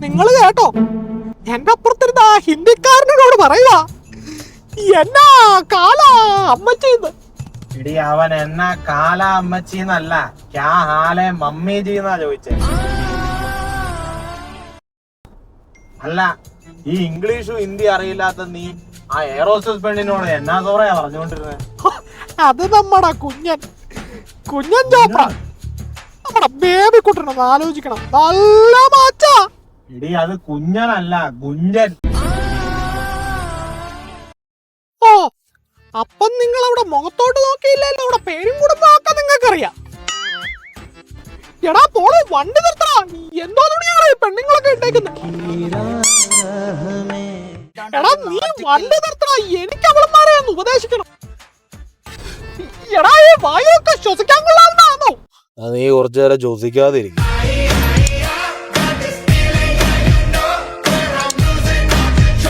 നിങ്ങൾ കേട്ടോ, എന്റെ അപ്പുറത്തിരുന്ന ആ ഹിന്ദിക്കാരനോട് പറയുവാ എന്നാ കാല അമ്മച്ചീന്ന്. ഇടി അവൻ എന്നാ കാല അമ്മച്ചീന്നല്ല, ക്യാ ഹാലെ മമ്മീജിന്നാ ചോദിച്ചേ. അല്ല, ഈ ഇംഗ്ലീഷും ഹിന്ദി അറിയില്ലാത്ത നീ ആ എയറോസ്റ്റസ് പെണ്ണിനോട് എന്നാ തോറയാ പറഞ്ഞുകൊണ്ടിരുന്നത്? അത് നമ്മടെ കുഞ്ഞൻ ചോപ്ര, നമ്മടെ ബേബി കുട്ടനൊന്ന് ആലോചിക്കണം. നല്ല മാച്ചാ. ഇടി അത് കുഞ്ഞനല്ല, ഗുഞ്ചൻ. ഓ, അപ്പം നിങ്ങൾ അവിടെ മുഖത്തോട്ട് നോക്കിയില്ലല്ലോ, അവിടെ പേരും കുടുംബമൊക്കെ നിങ്ങൾക്കറിയാം. എടാ പോളെ, വണ്ടി നിർത്തടാ. എന്തോ തുണിയാണ് പെണ്ണുങ്ങളൊക്കെ ഇട്ടേക്കുന്നത്. എടാ നീ വണ്ടി നിർത്തടാ, എനിക്ക് അവളന്മാരെ ഒന്ന് ഉപദേശിക്കണം. എടാ ഈ വായുവൊക്കെ ശ്വസിക്കാൻ കൊള്ളാവുന്നതാണോ? നീ കുറച്ചു നേരം ശ്വസിക്കാതിരിക്കും.